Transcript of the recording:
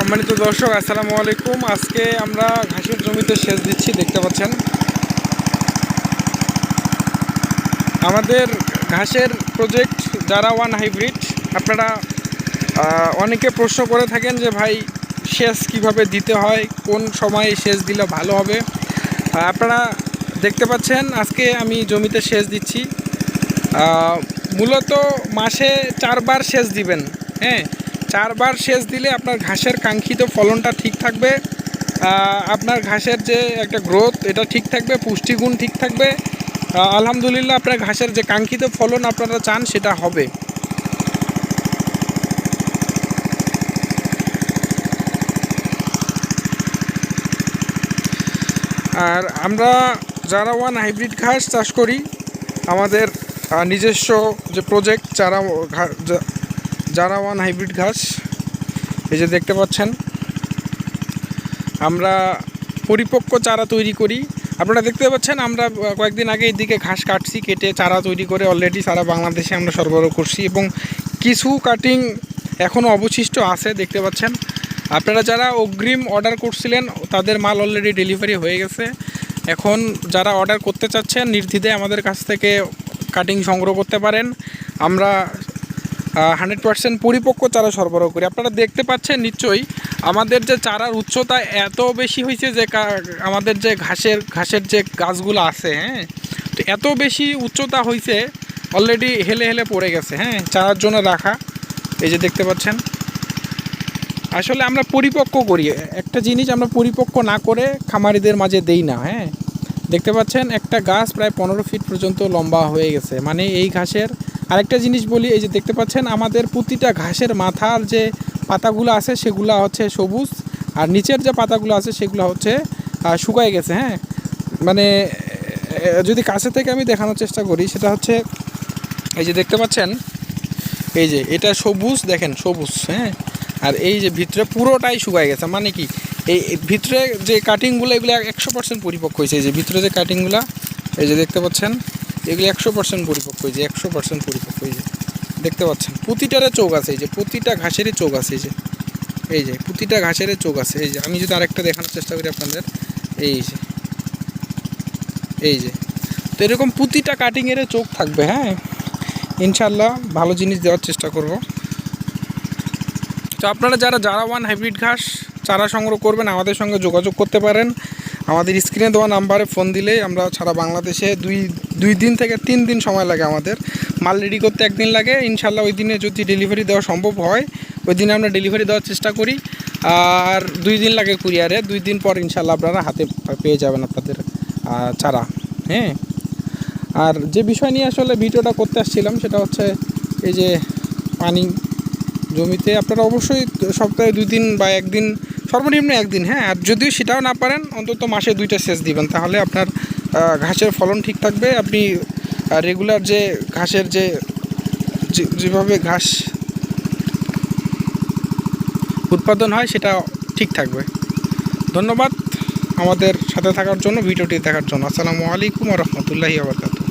সম্মানিত দর্শক, আসসালামু আলাইকুম। আজকে আমরা ঘাসের জমিতে সেচ দিচ্ছি, দেখতে পাচ্ছেন। আমাদের ঘাসের প্রজেক্ট জারা ওয়ান হাইব্রিড। আপনারা অনেকে প্রশ্ন করে থাকেন যে ভাই সেচ কিভাবে দিতে হয়, কোন সময়ে সেচ দিলে ভালো হবে। আপনারা দেখতে পাচ্ছেন আজকে আমি জমিতে সেচ দিচ্ছি। মূলত মাসে 4 বার সেচ দিবেন। হ্যাঁ, 4 বার সেচ দিলে আপনার ঘাসের কাঙ্ক্ষিত ফলনটা ঠিক থাকবে। আপনার ঘাসের যে একটা গ্রোথ, এটা ঠিক থাকবে, পুষ্টিগুণ ঠিক থাকবে। আলহামদুলিল্লাহ, আপনার ঘাসের যে কাঙ্ক্ষিত ফলন আপনারা চান সেটা হবে। আর আমরা জারা ওয়ান হাইব্রিড ঘাস চাষ করি। আমাদের নিজস্ব যে প্রজেক্ট জারা ওয়ান হাইব্রিড ঘাস, এই যে দেখতে পাচ্ছেন, আমরা পরিপক্ক চারা তৈরি করি। আপনারা দেখতে পাচ্ছেন আমরা কয়েকদিন আগে এইদিকে ঘাস কাটছি, কেটে চারা তৈরি করে অলরেডি সারা বাংলাদেশে আমরা সরবরাহ করছি, এবং কিছু কাটিং এখনও অবশিষ্ট আছে, দেখতে পাচ্ছেন। আপনারা যারা অগ্রিম অর্ডার করছিলেন তাদের মাল অলরেডি ডেলিভারি হয়ে গেছে। এখন যারা অর্ডার করতে চাচ্ছেন নির্দ্বিধায় আমাদের কাছ থেকে কাটিং সংগ্রহ করতে পারেন। আমরা 100% পরিপক্ক চারা সরবরাহ করি। আপনারা দেখতে পাচ্ছেন নিশ্চয়ই আমাদের যে চারার উচ্চতা এত বেশি হয়েছে যে আমাদের যে ঘাসের যে গাছগুলো আছে, হ্যাঁ, তো এত বেশি উচ্চতা হয়েছে, অলরেডি হেলে হেলে পড়ে গেছে। হ্যাঁ, চারার জন্য রাখা, এই যে দেখতে পাচ্ছেন। আসলে আমরা পরিপক্ক করি, একটা জিনিস আমরা পরিপক্ক না করে খামারিদের মাঝে দেই না। হ্যাঁ, দেখতে পাচ্ছেন একটা গাছ প্রায় 15 ফিট পর্যন্ত লম্বা হয়ে গেছে। মানে এই ঘাসের আরেকটা জিনিস বলি, এই যে দেখতে পাচ্ছেন আমাদের প্রতিটা ঘাসের মাথার যে পাতাগুলো আছে সেগুলো হচ্ছে সবুজ, আর নিচের যে পাতাগুলো আছে সেগুলো হচ্ছে শুকায় গেছে। হ্যাঁ, মানে যদি কাছে থেকে আমি দেখানোর চেষ্টা করি, সেটা হচ্ছে এই যে দেখতে পাচ্ছেন, এই যে এটা সবুজ, দেখেন সবুজ। হ্যাঁ, আর এই যে ভিতরে পুরোটাই শুকায় গেছে। মানে কি, এই ভিতরে যে কাটিংগুলো এগুলো 100% পরিপক্ক হয়েছে। এই যে ভিতরে যে কাটিংগুলো, এই যে দেখতে পাচ্ছেন, এগুলি 100% পরিপক্ক হয়েছে, 100% পরিপক্ক হয়েছে। দেখতে পাচ্ছেন প্রতিটারে চোখ আছে, এই যে প্রতিটা ঘাসেরই চোখ আছে, এই যে প্রতিটা ঘাসেরই চোখ আছে। এই যে আমি যদি আরেকটা দেখানোর চেষ্টা করি আপনাদের, এই যে তো এরকম প্রতিটা কাটিংয়ের চোখ থাকবে। হ্যাঁ, ইনশাল্লাহ ভালো জিনিস দেওয়ার চেষ্টা করব। তো আপনারা যারা জারা ওয়ান হাইব্রিড ঘাস চারা সংগ্রহ করবেন আমাদের সঙ্গে যোগাযোগ করতে পারেন। আমাদের স্ক্রিনে দেওয়া নাম্বারে ফোন দিলেই আমরা সারা বাংলাদেশে দুই দিন থেকে 3 দিন সময় লাগে। আমাদের মাল রেডি করতে 1 দিন লাগে। ইনশাল্লাহ ওই দিনে যদি ডেলিভারি দেওয়া সম্ভব হয়, ওই দিনে আমরা ডেলিভারি দেওয়ার চেষ্টা করি। আর 2 দিন লাগে কুরিয়ারে। 2 দিন পর ইনশাল্লাহ আপনারা হাতে পেয়ে যাবেন আপনাদের চারা। হ্যাঁ, আর যে বিষয় নিয়ে আসলে ভিডিওটা করতে আসছিলাম সেটা হচ্ছে এই যে পানি জমিতে আপনারা অবশ্যই সপ্তাহে 2 দিন বা 1 দিন, সর্বনিম্ন 1 দিন। হ্যাঁ, আর যদিও সেটাও না পারেন অন্তত মাসে 2টা সেচ দিবেন, তাহলে আপনার ঘাসের ফলন ঠিক থাকবে। আপনি রেগুলার যে ঘাসের যেভাবে ঘাস উৎপাদন হয় সেটা ঠিক থাকবে। ধন্যবাদ আমাদের সাথে থাকার জন্য, ভিডিওটি দেখার জন্য। আসসালামু আলাইকুম ওয়া রাহমাতুল্লাহি ওয়া বারাকাতুহু।